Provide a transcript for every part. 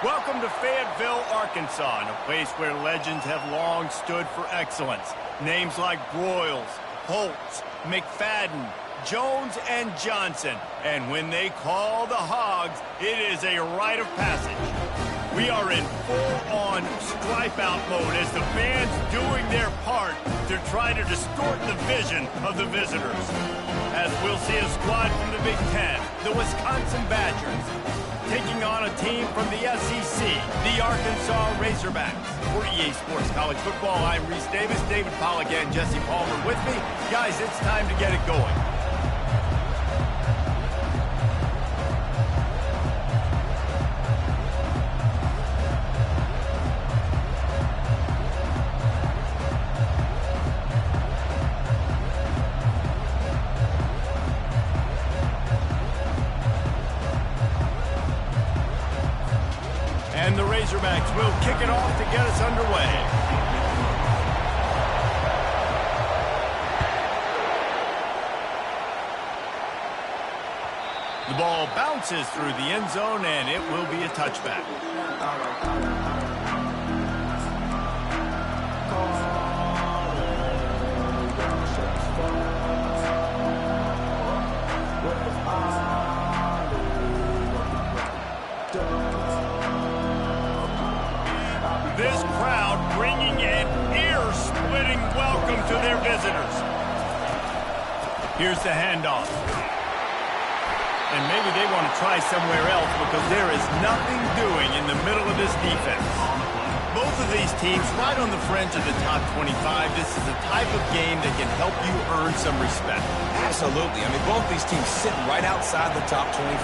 Welcome to Fayetteville, Arkansas, a place where legends have long stood for excellence. Names like Broyles, Holtz, McFadden, Jones, and Johnson. And when they call the Hogs, it is a rite of passage. We are in full-on stripe-out mode as the fans doing their part to try to distort the vision of the visitors. As we'll see a squad from the Big Ten, the Wisconsin Badgers, taking on a team from the SEC, the Arkansas Razorbacks. For EA Sports College Football, I'm Reese Davis, David Pollack, and Jesse Palmer with me. Guys, it's time to get it going. And the Razorbacks will kick it off to get us underway. The ball bounces through the end zone, and it will be a touchback. This crowd bringing an ear-splitting welcome to their visitors. Here's the handoff. And maybe they want to try somewhere else because there is nothing doing in the middle of this defense. Both of these teams right on the fringe of the top 25. This is the type of game that can help you earn some respect. Absolutely. I mean, both these teams sitting right outside the top 25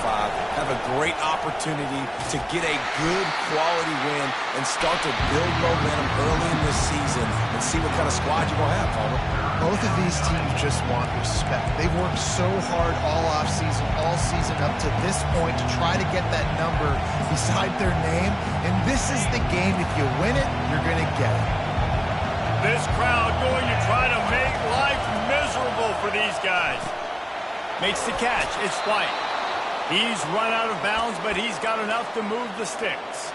have a great opportunity to get a good quality win and start to build momentum early in this season and see what kind of squad you're going to have, Palmer. Both of these teams just want respect. They've worked so hard all offseason, all season up to this point to try to get that number beside their name. And this is the game. If you win it, you're going to get it. This crowd going to try to make life miserable for these guys. Makes the catch. It's White. He's run out of bounds, but he's got enough to move the sticks.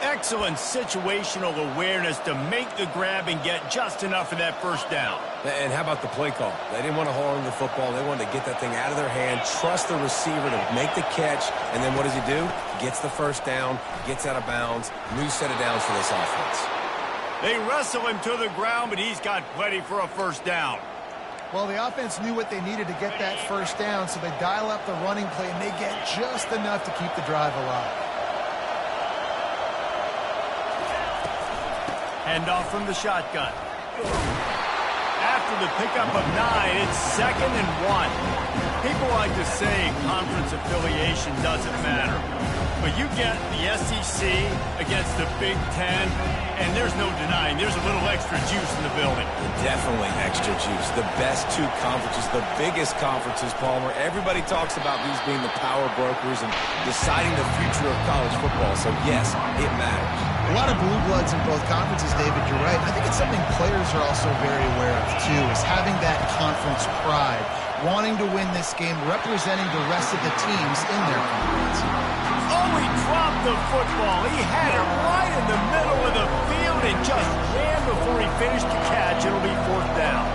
Excellent situational awareness to make the grab and get just enough of that first down. And how about the play call? They didn't want to hold on to the football. They wanted to get that thing out of their hand, trust the receiver to make the catch, and then what does he do? Gets the first down, gets out of bounds, new set of downs for this offense. They wrestle him to the ground, but he's got plenty for a first down. Well, the offense knew what they needed to get that first down, so they dial up the running play, and they get just enough to keep the drive alive. Handoff from the shotgun. After the pickup of 9, it's 2nd and 1. People like to say conference affiliation doesn't matter. But you get the SEC against the Big Ten, and there's no denying there's a little extra juice in the building. Definitely extra juice. The best two conferences, the biggest conferences, Palmer. Everybody talks about these being the power brokers and deciding the future of college football. So, yes, it matters. A lot of blue bloods in both conferences, David, you're right. I think it's something players are also very aware of, too, is having that conference pride, wanting to win this game, representing the rest of the teams in their conference. Oh, he dropped the football. He had it right in the middle of the field and just ran before he finished the catch. It'll be 4th down.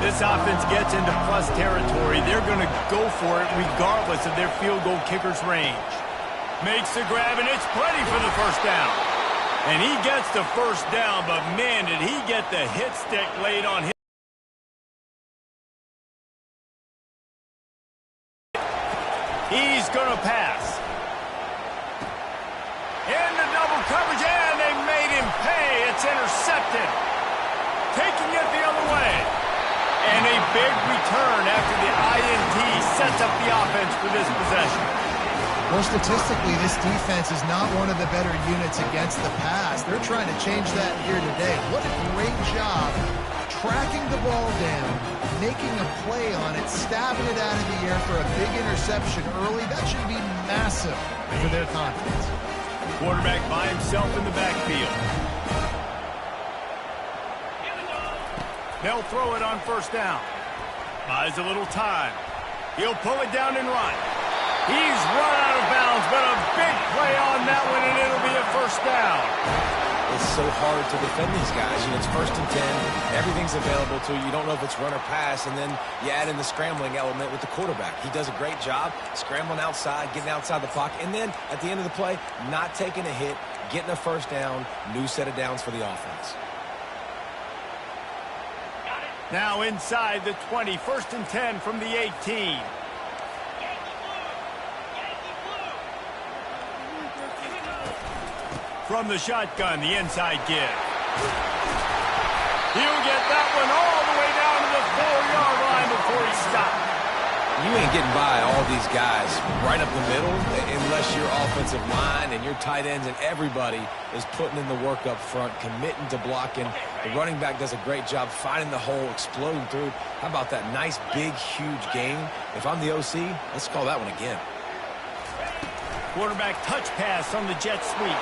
This offense gets into plus territory. They're going to go for it regardless of their field goal kicker's range. Makes the grab, and it's plenty for the first down. And he gets the first down, but man, did he get the hit stick laid on him. He's going to pass. Into double coverage, and they made him pay. It's intercepted. Taking it the other way. And a big return after the INT sets up the offense for this possession. Well, statistically, this defense is not one of the better units against the pass. They're trying to change that here today. What a great job tracking the ball down, making a play on it, stabbing it out of the air for a big interception early. That should be massive for their confidence. Quarterback by himself in the backfield. They'll throw it on first down. Buys a little time. He'll pull it down and run. He's run out of bounds bounds, but a big play on that one, and it'll be a first down. It's so hard to defend these guys. You know, it's 1st and 10. Everything's available to you. You don't know if it's run or pass, and then you add in the scrambling element with the quarterback. He does a great job scrambling outside, getting outside the pocket, and then at the end of the play, not taking a hit, getting a first down, new set of downs for the offense. Now inside the 20, 1st and 10 from the 18. From the shotgun, the inside give. He'll get that one all the way down to the 4-yard line before he stopped. You ain't getting by all these guys right up the middle unless your offensive line and your tight ends and everybody is putting in the work up front, committing to blocking. The running back does a great job finding the hole, exploding through. How about that nice, big, huge gain? If I'm the OC, let's call that one again. Quarterback touch pass on the jet sweep.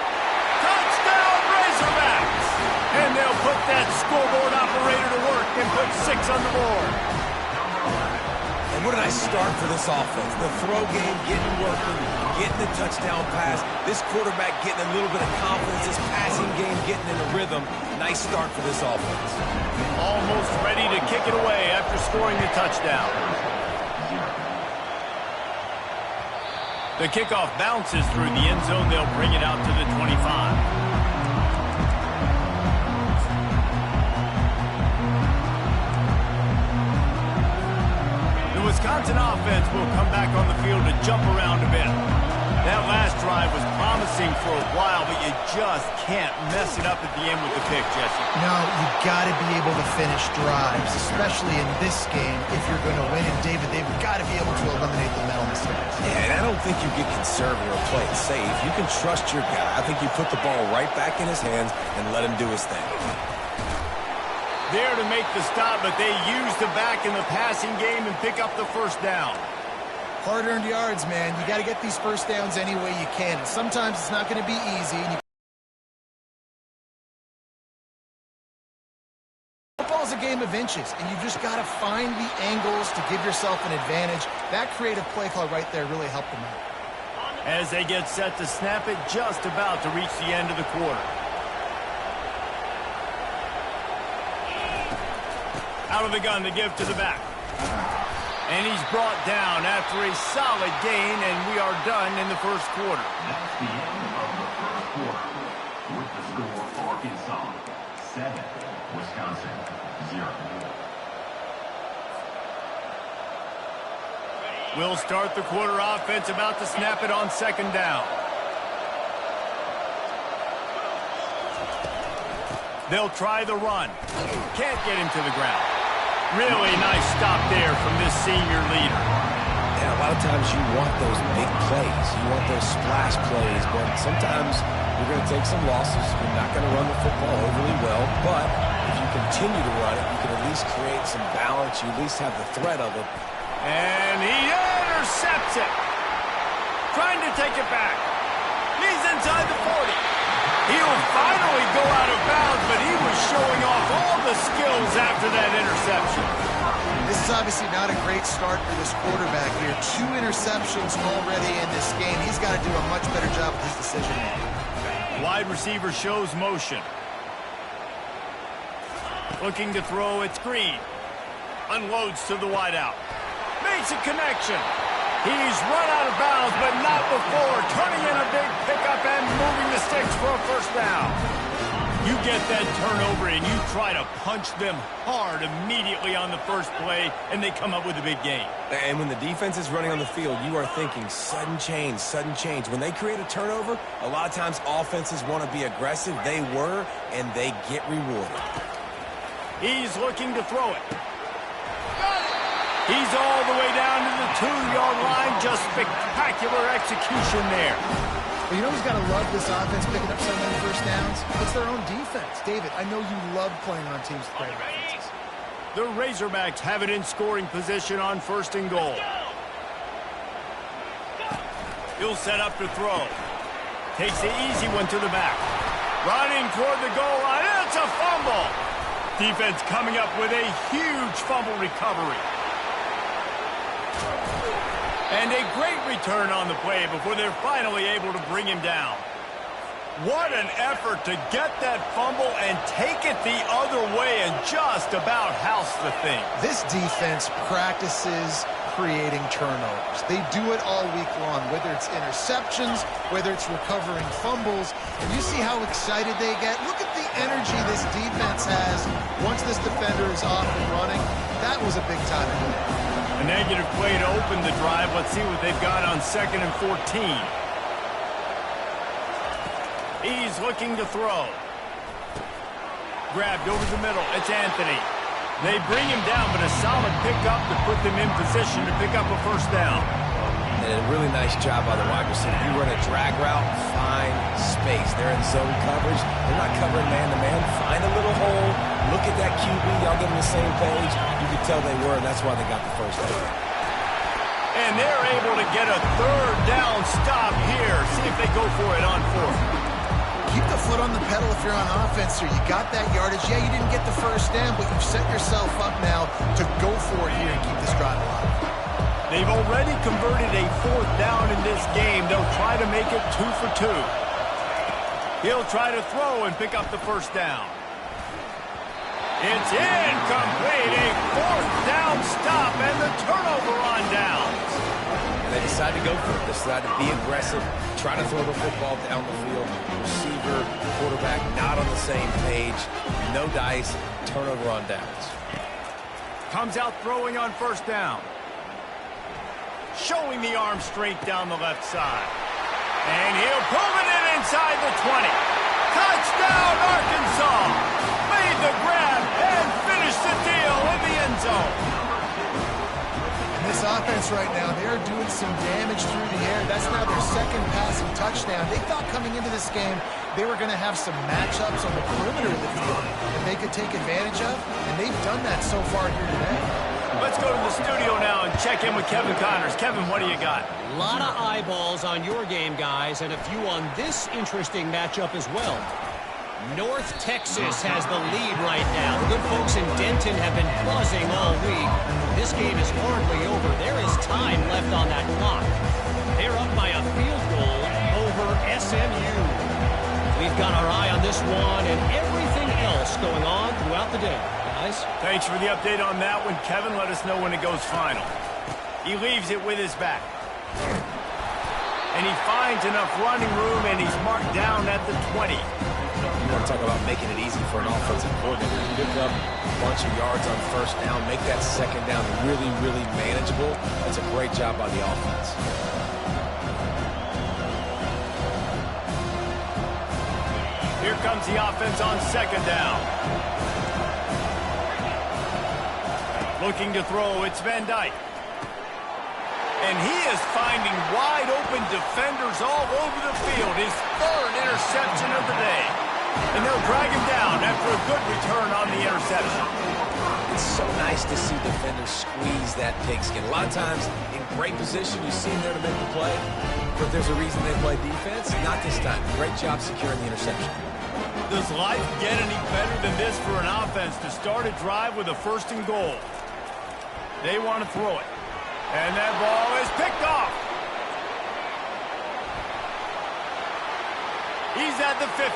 Touchdown, Razorbacks! And they'll put that scoreboard operator to work and put 6 on the board. And what a nice start for this offense. The throw game getting working, getting the touchdown pass. This quarterback getting a little bit of confidence. This passing game getting in a rhythm. Nice start for this offense. Almost ready to kick it away after scoring the touchdown. The kickoff bounces through the end zone. They'll bring it out to the 25. The Wisconsin offense will come back on the field to jump around a bit. That last drive was promising for a while, but you just can't mess it up at the end with the pick, Jesse. No, you've got to be able to finish drives, especially in this game if you're going to win. And, David, they've got to be able to eliminate the mental mistakes. Yeah, and I don't think you get conservative or play it safe. You can trust your guy. I think you put the ball right back in his hands and let him do his thing. There to make the stop, but they use the back in the passing game and pick up the first down. Hard-earned yards, man. You got to get these first downs any way you can. And sometimes it's not going to be easy. And football's a game of inches, and you just got to find the angles to give yourself an advantage. That creative play call right there really helped them out. As they get set to snap it, just about to reach the end of the quarter. Out of the gun to give to the back. And he's brought down after a solid gain, and we are done in the first quarter. That's the end of the first quarter. With the score, Arkansas 7, Wisconsin 0. We'll start the quarter offense, about to snap it on 2nd down. They'll try the run. Can't get him to the ground. Really nice stop there from this senior leader. Yeah, a lot of times you want those big plays. You want those splash plays, but sometimes you're going to take some losses. You're not going to run the football overly well, but if you continue to run it, you can at least create some balance. You at least have the threat of it. And he intercepts it. Trying to take it back. He's inside the 40. He'll finally go out of bounds, but he was showing off all the skills after that interception. This is obviously not a great start for this quarterback here. 2 interceptions already in this game. He's got to do a much better job with his decision-making. Wide receiver shows motion. Looking to throw, it's Green. Unloads to the wideout. Makes a connection. He's run out of bounds, but not before turning in a big pickup and moving the sticks for a first down. You get that turnover and you try to punch them hard immediately on the first play, and they come up with a big gain. And when the defense is running on the field, you are thinking sudden change, sudden change. When they create a turnover, a lot of times offenses want to be aggressive. They were, and they get rewarded. He's looking to throw it. He's all the way down to the 2-yard line. Just spectacular execution there. Well, you know who's got to love this offense picking up so many first downs? It's their own defense. David, I know you love playing on teams with great offenses. The Razorbacks have it in scoring position on 1st and goal. He'll set up to throw. Takes the easy one to the back. Running toward the goal line. It's a fumble. Defense coming up with a huge fumble recovery. And a great return on the play before they're finally able to bring him down. What an effort to get that fumble and take it the other way and just about house the thing. This defense practices creating turnovers. They do it all week long, whether it's interceptions, whether it's recovering fumbles. And you see how excited they get. Look at the energy this defense has once this defender is off and running. That was a big-time play. A negative play to open the drive. Let's see what they've got on 2nd and 14. He's looking to throw. Grabbed over the middle. It's Anthony. They bring him down, but a solid pickup to put them in position to pick up a first down. And a really nice job by the wide receiver. You run a drag route, find space. They're in zone coverage. They're not covering man-to-man. Find a little hole. Look at that QB. Y'all get on the same page. You could tell they were, and that's why they got the first down. And they're able to get a third down stop here. See if they go for it on 4th. Keep the foot on the pedal if you're on offense here. You got that yardage. Yeah, you didn't get the first down, but you've set yourself up now to go for it here and keep this drive alive. They've already converted a 4th down in this game. They'll try to make it 2 for 2. He'll try to throw and pick up the first down. It's incomplete. A 4th down stop and the turnover on downs. And they decide to go for it. They decide to be aggressive, try to throw the football down the field. Receiver, quarterback not on the same page. No dice, turnover on downs. Comes out throwing on 1st down. Showing the arm strength down the left side. And he'll pull it in inside the 20. Touchdown, Arkansas! Made the grab and finished the deal in the end zone. And this offense right now, they are doing some damage through the air. That's now their 2nd passing touchdown. They thought coming into this game they were going to have some matchups on the perimeter of the field that they could take advantage of, and they've done that so far here today. Let's go to the studio now and check in with Kevin Connors. Kevin, what do you got? A lot of eyeballs on your game, guys, and a few on this interesting matchup as well. North Texas has the lead right now. The good folks in Denton have been buzzing all week. This game is hardly over. There is time left on that clock. They're up by a field goal over SMU. We've got our eye on this one and everything else going on throughout the day. Guys? Thanks for the update on that one, Kevin. Let us know when it goes final. He leaves it with his back. And he finds enough running room, and he's marked down at the 20. You want to talk about making it easy for an offensive coordinator. Pick up a bunch of yards on 1st down, make that 2nd down really, really manageable. That's a great job by the offense. Here comes the offense on 2nd down. Looking to throw, it's Van Dyke. And he is finding wide-open defenders all over the field. His 3rd interception of the day. And they'll drag him down after a good return on the interception. It's so nice to see defenders squeeze that pigskin. A lot of times, in great position, you see them there to make the play. But there's a reason they play defense. Not this time. Great job securing the interception. Does life get any better than this for an offense to start a drive with a 1st and goal? They want to throw it. And that ball is picked off. He's at the 50.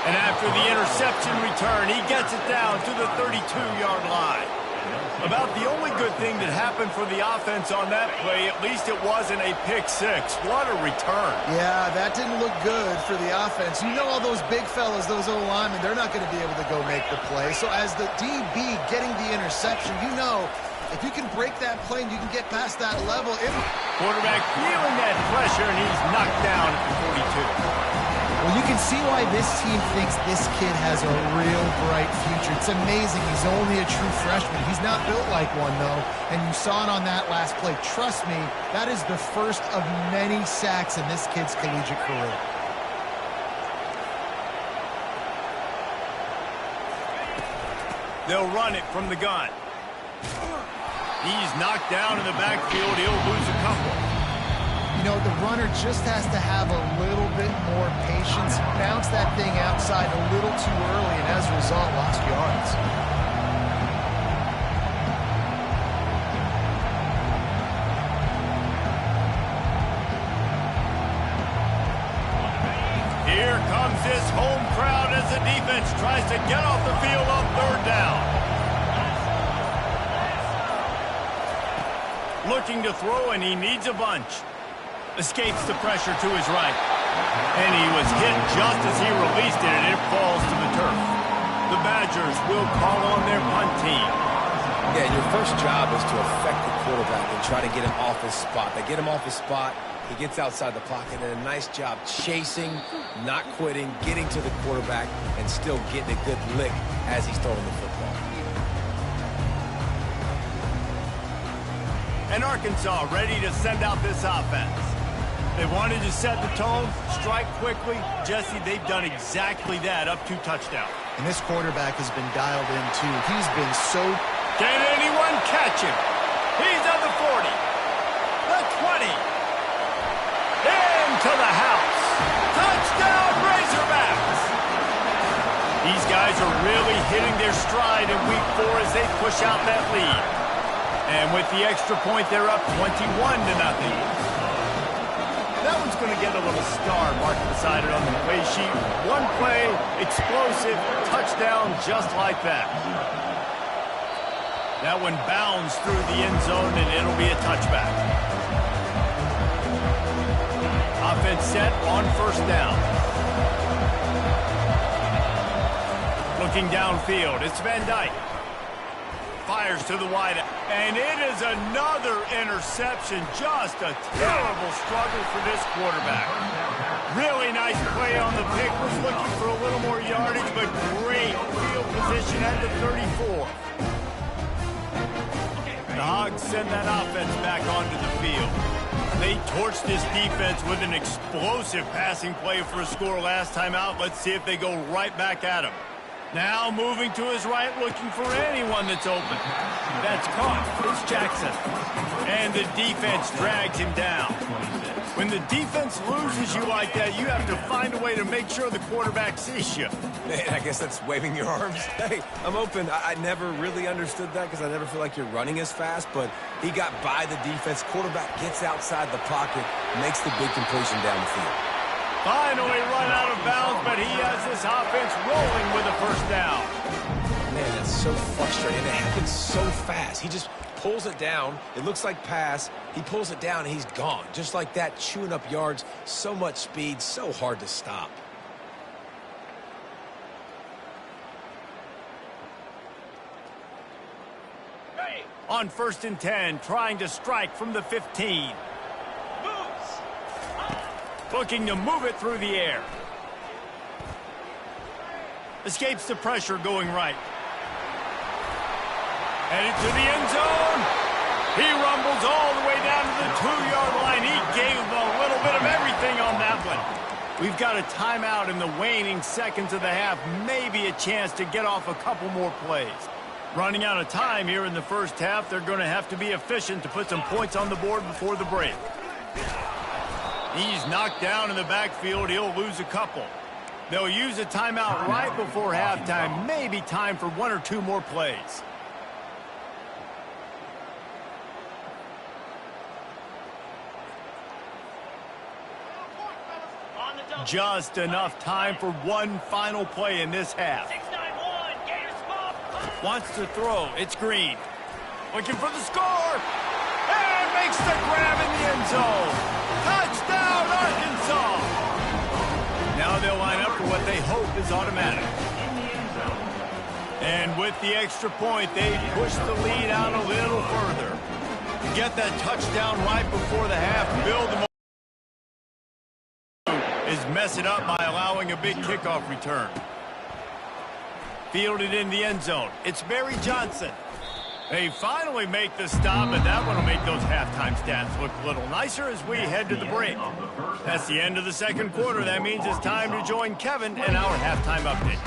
And after the interception return, he gets it down to the 32-yard line. About the only good thing that happened for the offense on that play, at least it wasn't a pick 6. What a return. Yeah, that didn't look good for the offense. You know all those big fellas, those O-linemen, they're not going to be able to go make the play. So as the DB getting the interception, you know if you can break that play and you can get past that level. Quarterback feeling that pressure, and he's knocked down at the 42. Well, you can see why this team thinks this kid has a real bright future. It's amazing. He's only a true freshman. He's not built like one, though, and you saw it on that last play. Trust me, that is the first of many sacks in this kid's collegiate career. They'll run it from the gun. He's knocked down in the backfield. He'll lose a couple. You know, the runner just has to have a little bit more patience, bounce that thing outside a little too early, and as a result, lost yards. defense tries to get off the field on third down. Looking to throw, and he needs a bunch. Escapes the pressure to his right. And he was hit just as he released it, and it falls to the turf. The Badgers will call on their punt team. Yeah, your first job is to affect the quarterback and try to get him off his spot. They get him off his spot, he gets outside the pocket, and a nice job chasing, not quitting, getting to the quarterback, and still getting a good lick as he's throwing the football. And Arkansas ready to send out this offense. They wanted to set the tone, strike quickly. Jesse, they've done exactly that up to touchdown. And this quarterback has been dialed in, too. He's been so... Can anyone catch him? He's at the 40, the 20, into the house. Touchdown, Razorbacks! These guys are really hitting their stride in week 4 as they push out that lead. And with the extra point, they're up 21-0. That one's going to get a little star marked beside it on the play sheet. One play, explosive, touchdown just like that. That one bounds through the end zone, and it'll be a touchback. Offense set on first down. Looking downfield, it's Van Dyke. Fires to the wide, and it is another interception. Just a terrible struggle for this quarterback. Really nice play on the pick. Was looking for a little more yardage, but great field position at the 34. The Hogs send that offense back onto the field. They torched this defense with an explosive passing play for a score last time out. Let's see if they go right back at him. Now moving to his right, looking for anyone that's open. That's caught. It's Jackson. And the defense drags him down. When the defense loses you like that, you have to find a way to make sure the quarterback sees you. Man, I guess that's waving your arms. Hey, I'm open. I never really understood that because I never feel like you're running as fast, but he got by the defense. Quarterback gets outside the pocket, makes the big completion down the field. Finally run out of bounds, but he has this offense rolling with a first down. Man, that's so frustrating. It happens so fast. He just pulls it down. It looks like pass. He pulls it down, and he's gone. Just like that, chewing up yards. So much speed, so hard to stop. On 1st and 10, trying to strike from the 15. Looking to move it through the air. Escapes the pressure going right. Headed to the end zone. He rumbles all the way down to the 2-yard line. He gave a little bit of everything on that one. We've got a timeout in the waning seconds of the half. Maybe a chance to get off a couple more plays. Running out of time here in the first half. They're going to have to be efficient to put some points on the board before the break. He's knocked down in the backfield. He'll lose a couple. They'll use a timeout right before halftime. Maybe time for 1 or 2 more plays. Just enough time for one final play in this half. Wants to throw. It's Green. Looking for the score. And makes the grab in the end zone. Touchdown, Arkansas! Now they'll line up for what they hope is automatic. And with the extra point, they push the lead out a little further. Get that touchdown right before the half. Build them is mess it up by allowing a big kickoff return. Fielded in the end zone. It's Barry Johnson. They finally make the stop, and that one will make those halftime stats look a little nicer as we head to the break. That's the end of the second quarter. That means it's time to join Kevin and our halftime update.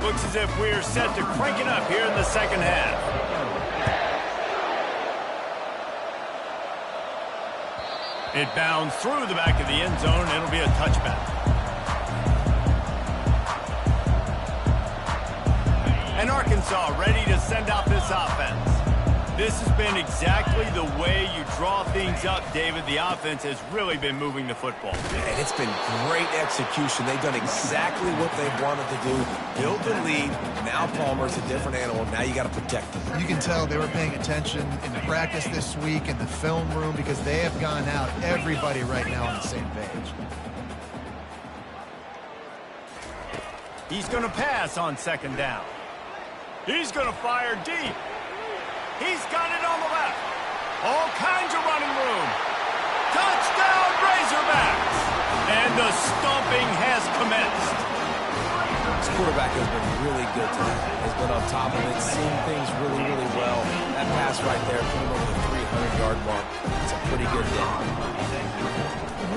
Looks as if we're set to crank it up here in the second half. It bounds through the back of the end zone. It'll be a touchback. And Arkansas ready to send out this offense. This has been exactly the way you draw things up, David. The offense has really been moving the football. And it's been great execution. They've done exactly what they've wanted to do. Build the lead. Now Palmer's a different animal. Now you got to protect them. You can tell they were paying attention in practice this week in the film room because they have gone out, everybody right now on the same page. He's going to pass on second down. He's going to fire deep. He's got it on the left. All kinds of running room. Touchdown, Razorbacks! And the stomping has commenced. This quarterback has been really good today. Has been on top of it, seen things really, really well. That pass right there put him over the 300-yard mark. It's a pretty good day.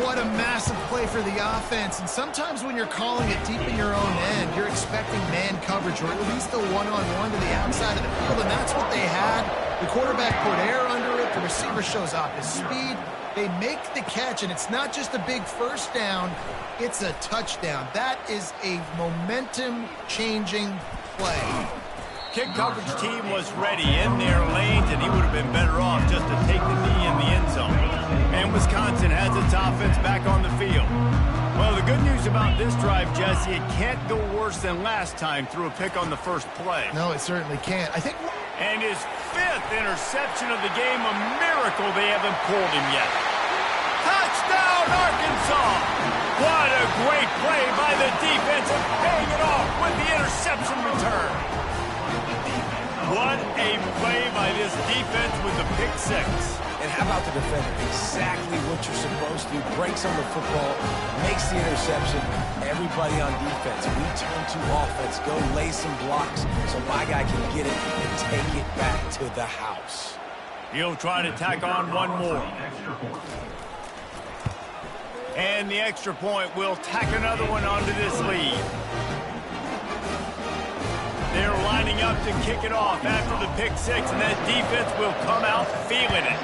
What a massive play for the offense. And sometimes when you're calling it deep in your own end, you're expecting man coverage or at least a one-on-one to the outside of the field, and that's what they had. The quarterback put air under it. The receiver shows off his speed. They make the catch, and it's not just a big first down. It's a touchdown. That is a momentum-changing play. Kick coverage team was ready in their lanes, and he would have been better off just to take the knee in the end zone. And Wisconsin has its offense back on the field. Well, the good news about this drive, Jesse, it can't go worse than last time through a pick on the first play. No, it certainly can't. And his 5th interception of the game, a miracle they haven't pulled him yet. Touchdown, Arkansas! What a great play by the defense and paying it off with the interception return. What a play by this defense with the pick 6. And how about the defender? Exactly what you're supposed to. Breaks on the football, makes the interception. Everybody on defense, we turn to offense. Go lay some blocks so my guy can get it and take it back to the house. He'll try to tack on one more. And the extra point will tack another one onto this lead. They're lining up to kick it off after the pick 6, and that defense will come out feeling it.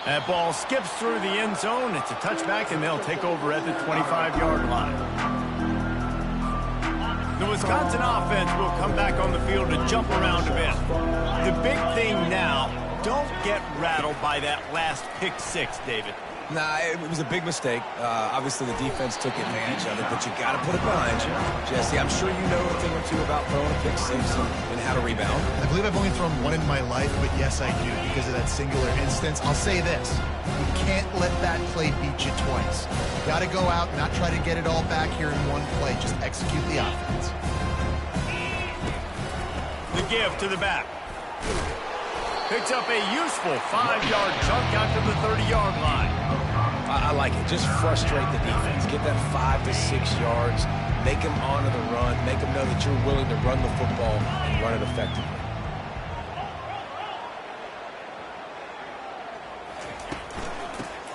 That ball skips through the end zone. It's a touchback, and they'll take over at the 25-yard line. The Wisconsin offense will come back on the field to jump around a bit. The big thing now, don't get rattled by that last pick 6, David. Nah, it was a big mistake. Obviously, the defense took advantage of it, but you got to put it behind you. Jesse, I'm sure you know a thing or two about throwing a pick 6 and how to rebound. I believe I've only thrown one in my life, but yes, I do because of that singular instance. I'll say this. You can't let that play beat you twice. You got to go out, not try to get it all back here in one play. Just execute the offense. The give to the back. Picks up a useful 5-yard chunk out to the 30-yard line. I like it. Just frustrate the defense. Get that 5 to 6 yards. Make them honor the run. Make them know that you're willing to run the football and run it effectively.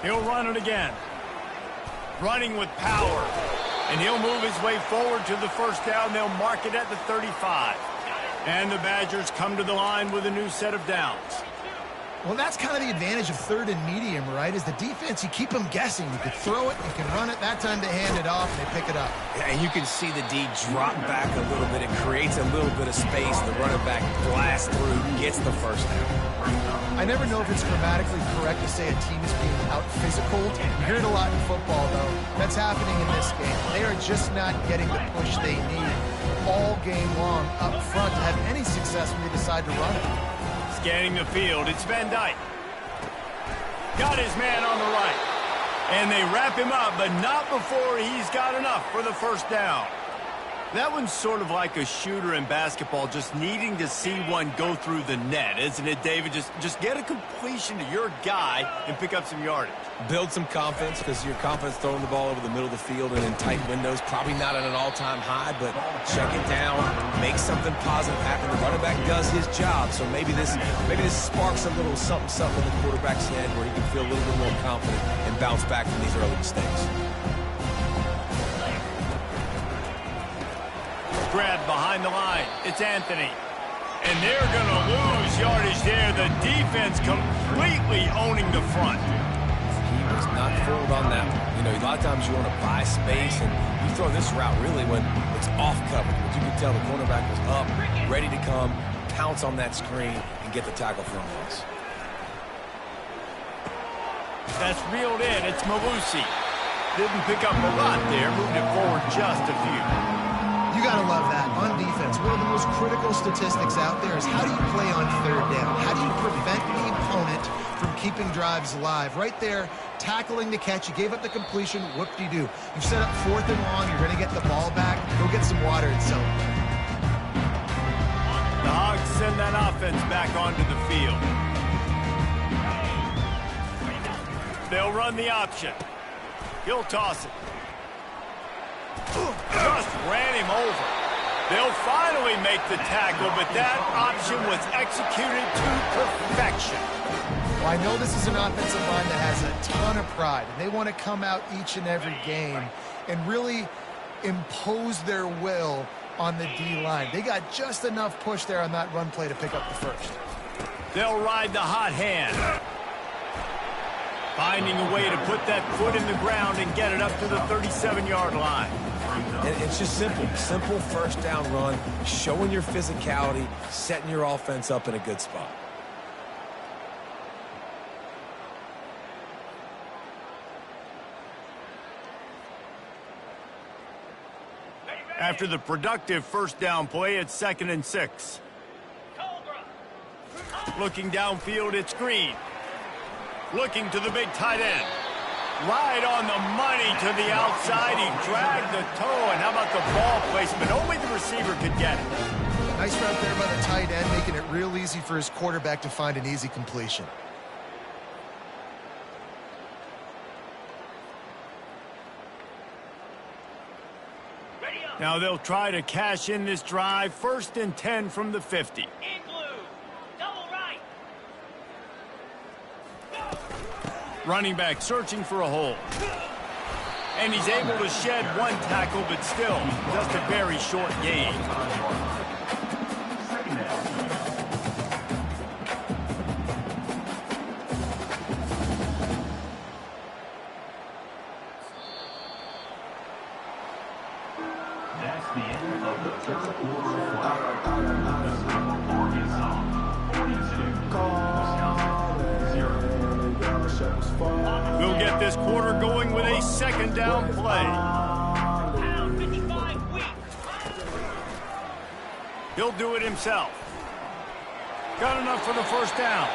He'll run it again. Running with power. And he'll move his way forward to the first down. They'll mark it at the 35. And the Badgers come to the line with a new set of downs. Well, that's kind of the advantage of third and medium, right? Is the defense, you keep them guessing. You can throw it, you can run it. That time they hand it off, and they pick it up. Yeah, and you can see the D drop back a little bit. It creates a little bit of space. The running back blasts through, gets the first down. I never know if it's grammatically correct to say a team is being out-physical. You hear it a lot in football, though. That's happening in this game. They are just not getting the push they need all game long up front to have any success when they decide to run it. Scanning the field, it's Van Dyke. Got his man on the right. And they wrap him up, but not before he's got enough for the first down. That one's sort of like a shooter in basketball, just needing to see one go through the net, isn't it, David? Just get a completion to your guy and pick up some yardage. Build some confidence, because your confidence throwing the ball over the middle of the field and in tight windows, probably not at an all-time high, but check it down, make something positive happen. The running back does his job, so maybe this sparks a little something in the quarterback's head where he can feel a little bit more confident and bounce back from these early mistakes. Grab behind the line. It's Anthony. And they're going to lose yardage there. The defense completely owning the front. He was not fooled on that one. You know, a lot of times you want to buy space, and you throw this route really when it's off cover. But you can tell the cornerback was up, ready to come, pounce on that screen, and get the tackle for a loss. That's reeled in. It's Malusi. Didn't pick up a lot there, moved it forward just a few. You got to love that. On defense, one of the most critical statistics out there is how do you play on third down? How do you prevent the opponent from keeping drives alive? Right there, tackling the catch. You gave up the completion. Whoop-de-doo. You've set up 4th and long. You're going to get the ball back. Go get some water and sell it. The Hogs send that offense back onto the field. They'll run the option. He'll toss it. Just ran him over. They'll finally make the tackle, but that option was executed to perfection. Well, I know this is an offensive line that has a ton of pride, and they want to come out each and every game and really impose their will on the D-line. They got just enough push there on that run play to pick up the first. They'll ride the hot hand. Finding a way to put that foot in the ground and get it up to the 37-yard line. And it's just simple. Simple first down run, showing your physicality, setting your offense up in a good spot. After the productive first down play, it's 2nd and 6. Looking downfield, it's Green. Looking to the big tight end. Right on the money to the outside. He dragged the toe, and how about the ball placement? Only the receiver could get it. Nice route there by the tight end, making it real easy for his quarterback to find an easy completion. Now they'll try to cash in this drive. 1st and 10 from the 50. Running back searching for a hole. And he's able to shed one tackle, but still just a very short gain. That's the end of the third quarter flag. The score, Arkansas 42, Wisconsin 0. We'll get this quarter going with a 2nd down play. He'll do it himself. Got enough for the first down.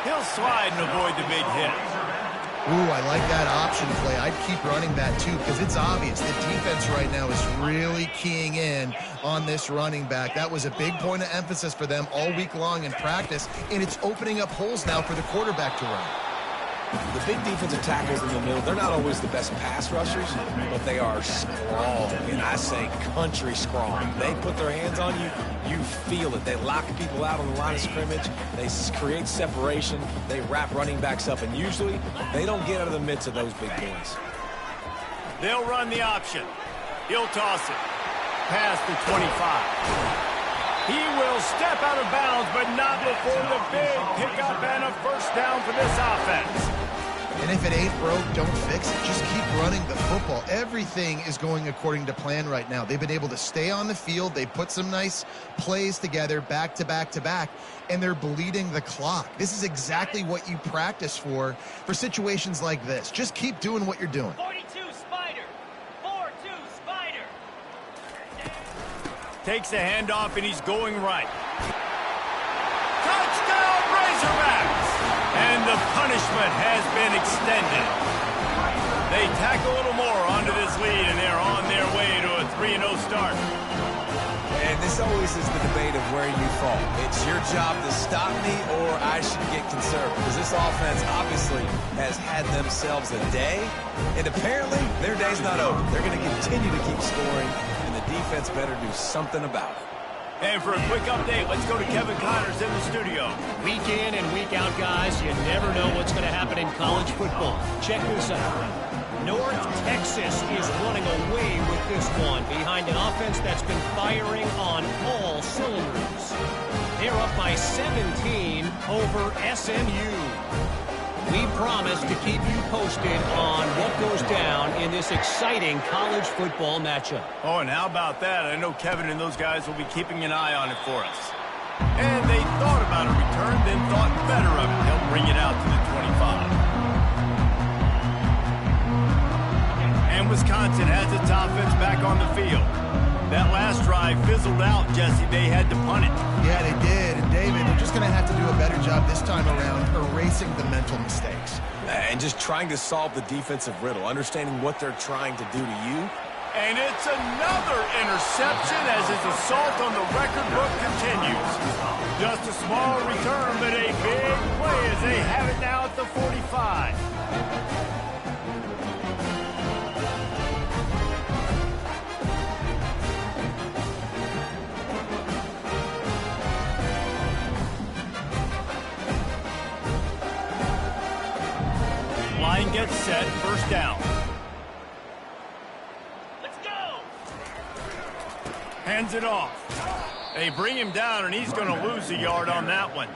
He'll slide and avoid the big hit. Ooh, I like that option play. I'd keep running that too because it's obvious the defense right now is really keying in on this running back. That was a big point of emphasis for them all week long in practice, and it's opening up holes now for the quarterback to run. The big defensive tackles in the middle, they're not always the best pass rushers, but they are strong, and I say country strong. They put their hands on you, you feel it. They lock people out on the line of scrimmage. They create separation. They wrap running backs up, and usually they don't get out of the midst of those big boys. They'll run the option. He'll toss it. Past the 25. He will step out of bounds, but not before the big pickup and a first down for this offense. And if it ain't broke, don't fix it. Just keep running the football. Everything is going according to plan right now. They've been able to stay on the field. They put some nice plays together back to back to back, and they're bleeding the clock. This is exactly what you practice for situations like this. Just keep doing what you're doing. 42 Spider. 4-2 Spider. Takes the handoff, and he's going right. Touchdown, Razorbacks! And the punishment has been extended. They tack a little more onto this lead, and they're on their way to a 3-0 start. And this always is the debate of where you fall. It's your job to stop me, or I should get conservative. Because this offense obviously has had themselves a day, and apparently their day's not over. They're going to continue to keep scoring, and the defense better do something about it. And for a quick update, let's go to Kevin Connors in the studio. Week in and week out, guys, you never know what's going to happen in college football. Check this out. North Texas is running away with this one behind an offense that's been firing on all cylinders. They're up by 17 over SMU. We promise to keep you posted on what goes down in this exciting college football matchup. Oh, and how about that? I know Kevin and those guys will be keeping an eye on it for us. And they thought about a return, then thought better of it. They'll bring it out to the 25. And Wisconsin has its offense back on the field. That last drive fizzled out, Jesse. They had to punt it. Yeah, they did. And David, they're just going to have to do a better job this time around erasing the mental mistakes. And just trying to solve the defensive riddle, understanding what they're trying to do to you. And it's another interception as his assault on the record book continues. Just a small return, but a big play as they have it now at the 45. Line gets set, first down. Let's go! Hands it off. They bring him down, and he's going to lose a yard on that one.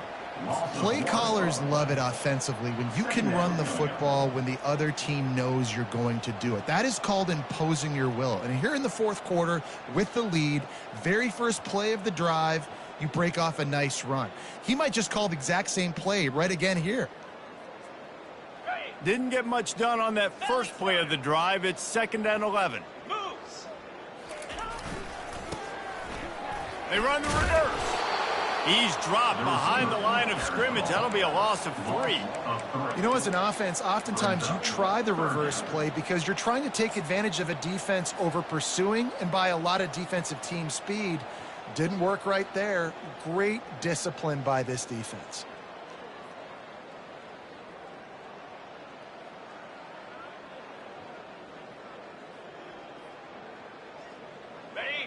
Play callers love it offensively when you can run the football when the other team knows you're going to do it. That is called imposing your will. And here in the fourth quarter with the lead, very first play of the drive, you break off a nice run. He might just call the exact same play right again here. Didn't get much done on that first play of the drive. It's 2nd and 11. Moves! They run the reverse. He's dropped behind the line of scrimmage. That'll be a loss of 3. You know, as an offense, oftentimes you try the reverse play because you're trying to take advantage of a defense over pursuing and by a lot of defensive team speed. Didn't work right there. Great discipline by this defense.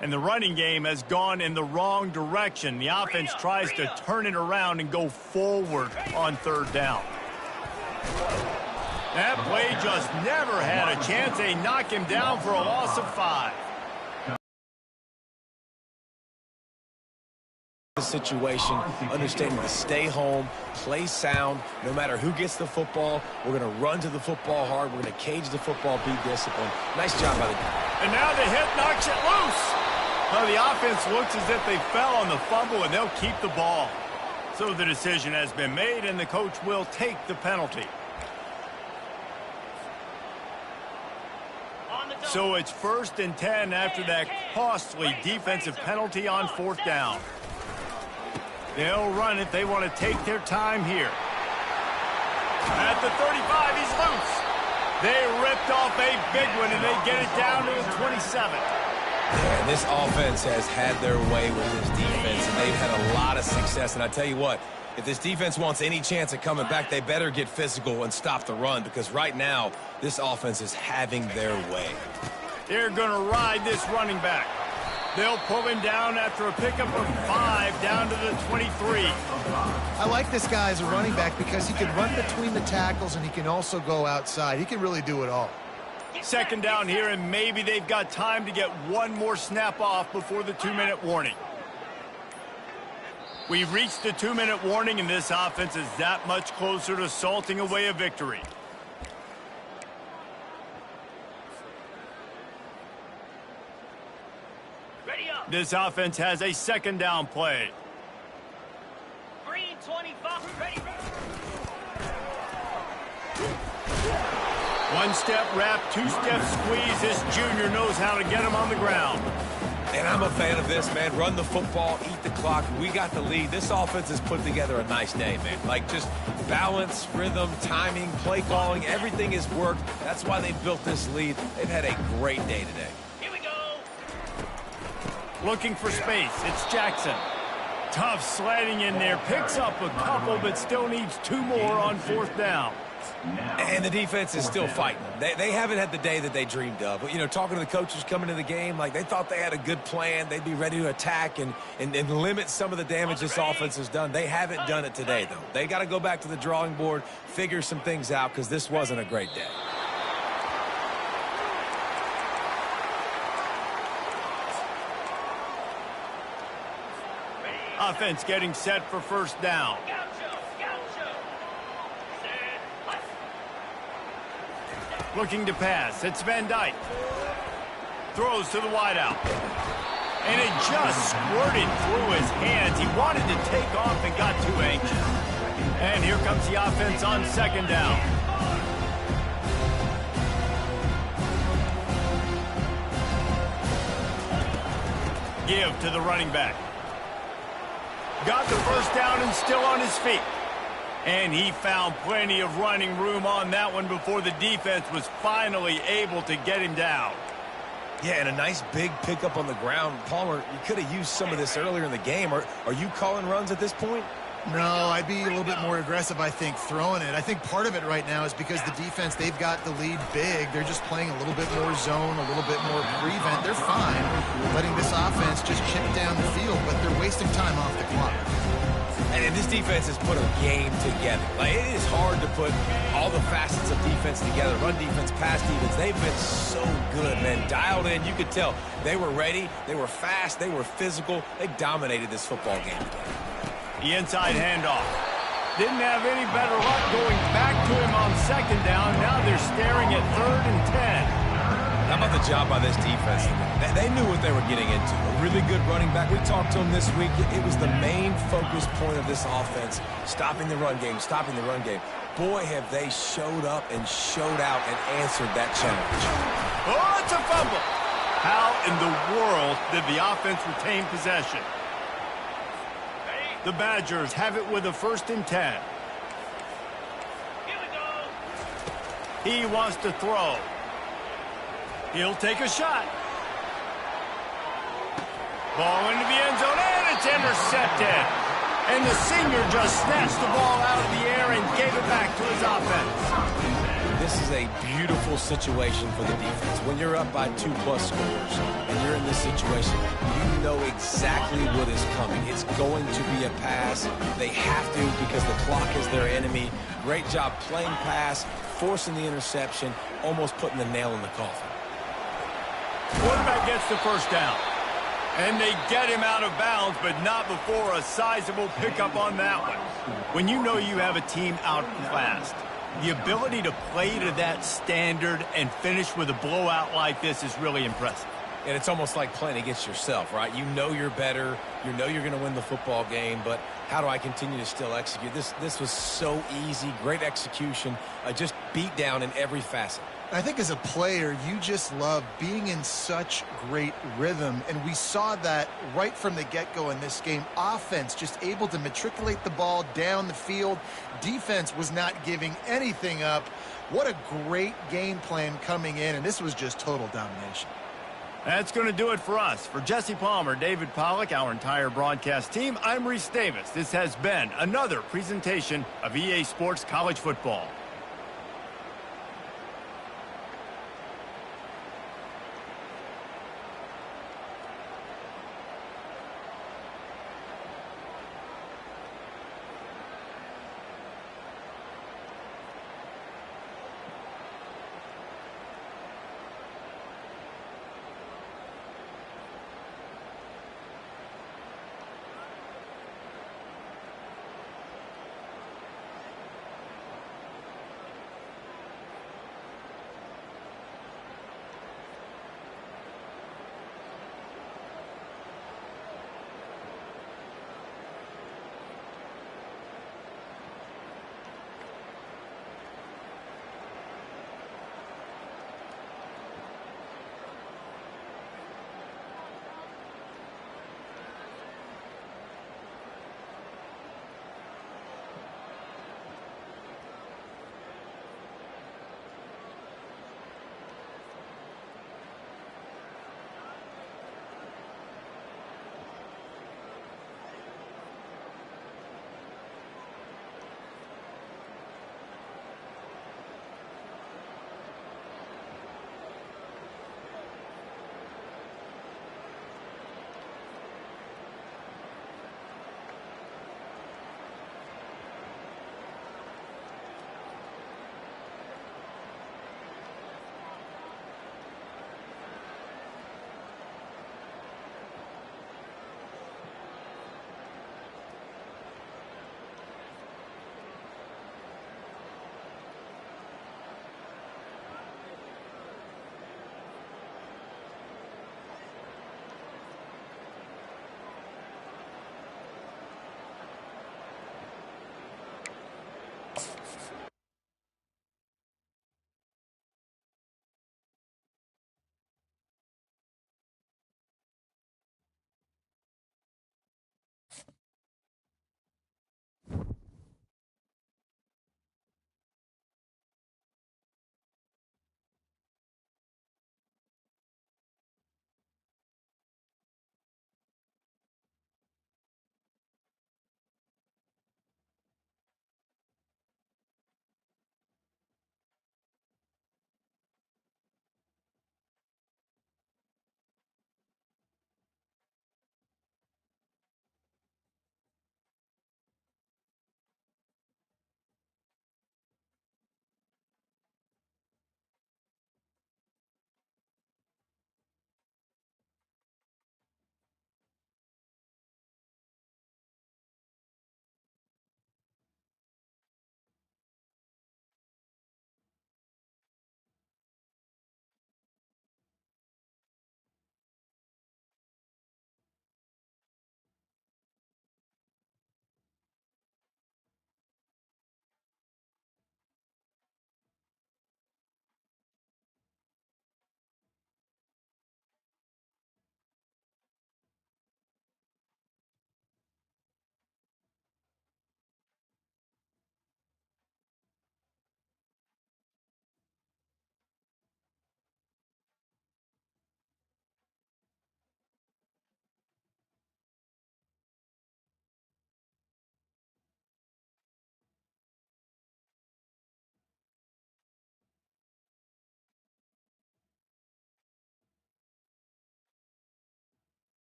And the running game has gone in the wrong direction. The offense tries to turn it around and go forward on 3rd down. That play just never had a chance. They knock him down for a loss of 5. The situation, understanding to stay home, play sound, no matter who gets the football, we're going to run to the football hard, we're going to cage the football, be disciplined. Nice job by the... And now the hit knocks it loose. Well, the offense looks as if they fell on the fumble, and they'll keep the ball. So the decision has been made, and the coach will take the penalty. So it's 1st and 10 after that costly defensive penalty on 4th down. They'll run it. They want to take their time here. At the 35, he's loose. They ripped off a big one, and they get it down to the 27. And this offense has had their way with this defense, and they've had a lot of success. And I tell you what, if this defense wants any chance at coming back, they better get physical and stop the run, because right now, this offense is having their way. They're going to ride this running back. They'll pull him down after a pickup of 5 down to the 23. I like this guy as a running back because he can run between the tackles and he can also go outside. He can really do it all. 2nd down here, and maybe they've got time to get one more snap off before the 2-minute warning. We've reached the 2-minute warning, and this offense is that much closer to salting away a victory. Ready up! This offense has a 2nd down play. Green 25. Ready. One-step wrap, two-step squeeze. This junior knows how to get him on the ground. And I'm a fan of this, man. Run the football, eat the clock. We got the lead. This offense has put together a nice day, man. Like, just balance, rhythm, timing, play calling, everything has worked. That's why they built this lead. They've had a great day today. Here we go! Looking for space. It's Jackson. Tough sliding in there. Picks up a couple, but still needs 2 more on 4th down. And the defense is still fighting. They haven't had the day that they dreamed of. You know, talking to the coaches coming to the game, like they thought they had a good plan. They'd be ready to attack and limit some of the damage this offense has done. They haven't done it today, though. They got to go back to the drawing board, figure some things out, because this wasn't a great day. Offense getting set for 1st down. Gaucho! Gaucho! Set. Let's Looking to pass. It's Van Dyke. Throws to the wideout. And it just squirted through his hands. He wanted to take off and got too anxious. And here comes the offense on second down. Give to the running back. Got the first down and still on his feet. And he found plenty of running room on that one before the defense was finally able to get him down. Yeah, and a nice big pickup on the ground. Palmer, you could have used some of this earlier in the game. Are you calling runs at this point? No, I'd be a little bit more aggressive, I think, throwing it. I think part of it right now is because the defense, they've got the lead big. They're just playing a little bit more zone, a little bit more prevent. They're fine letting this offense just chip down the field, but they're wasting time off the clock. And this defense has put a game together. Like, it is hard to put all the facets of defense together. Run defense, pass defense. They've been so good, man. Dialed in. You could tell they were ready. They were fast. They were physical. They dominated this football game today. The inside handoff. Didn't have any better luck going back to him on second down. Now they're staring at 3rd and 10. How about the job by this defense? They knew what they were getting into. A really good running back. We talked to him this week. It was the main focus point of this offense, stopping the run game, stopping the run game. Boy, have they showed up and showed out and answered that challenge. Oh, it's a fumble. How in the world did the offense retain possession? The Badgers have it with a 1st and 10. Here we go. He wants to throw. He'll take a shot. Ball into the end zone, and it's intercepted. And the senior just snatched the ball out of the air and gave it back to his offense. This is a beautiful situation for the defense. When you're up by 2+ scores and you're in this situation, you know exactly what is coming. It's going to be a pass. They have to because the clock is their enemy. Great job playing pass, forcing the interception, almost putting the nail in the coffin. Quarterback gets the first down. And they get him out of bounds, but not before a sizable pickup on that one. When you know you have a team outclassed, the ability to play to that standard and finish with a blowout like this is really impressive. And it's almost like playing against yourself, right? You know you're better. You know you're going to win the football game, but how do I continue to still execute? This was so easy. Great execution. Just beat down in every facet. I think as a player, you just love being in such great rhythm, and we saw that right from the get-go in this game. Offense just able to matriculate the ball down the field. Defense was not giving anything up. What a great game plan coming in, and this was just total domination. That's going to do it for us. For Jesse Palmer, David Pollack, our entire broadcast team, I'm Reese Davis. This has been another presentation of EA Sports College Football.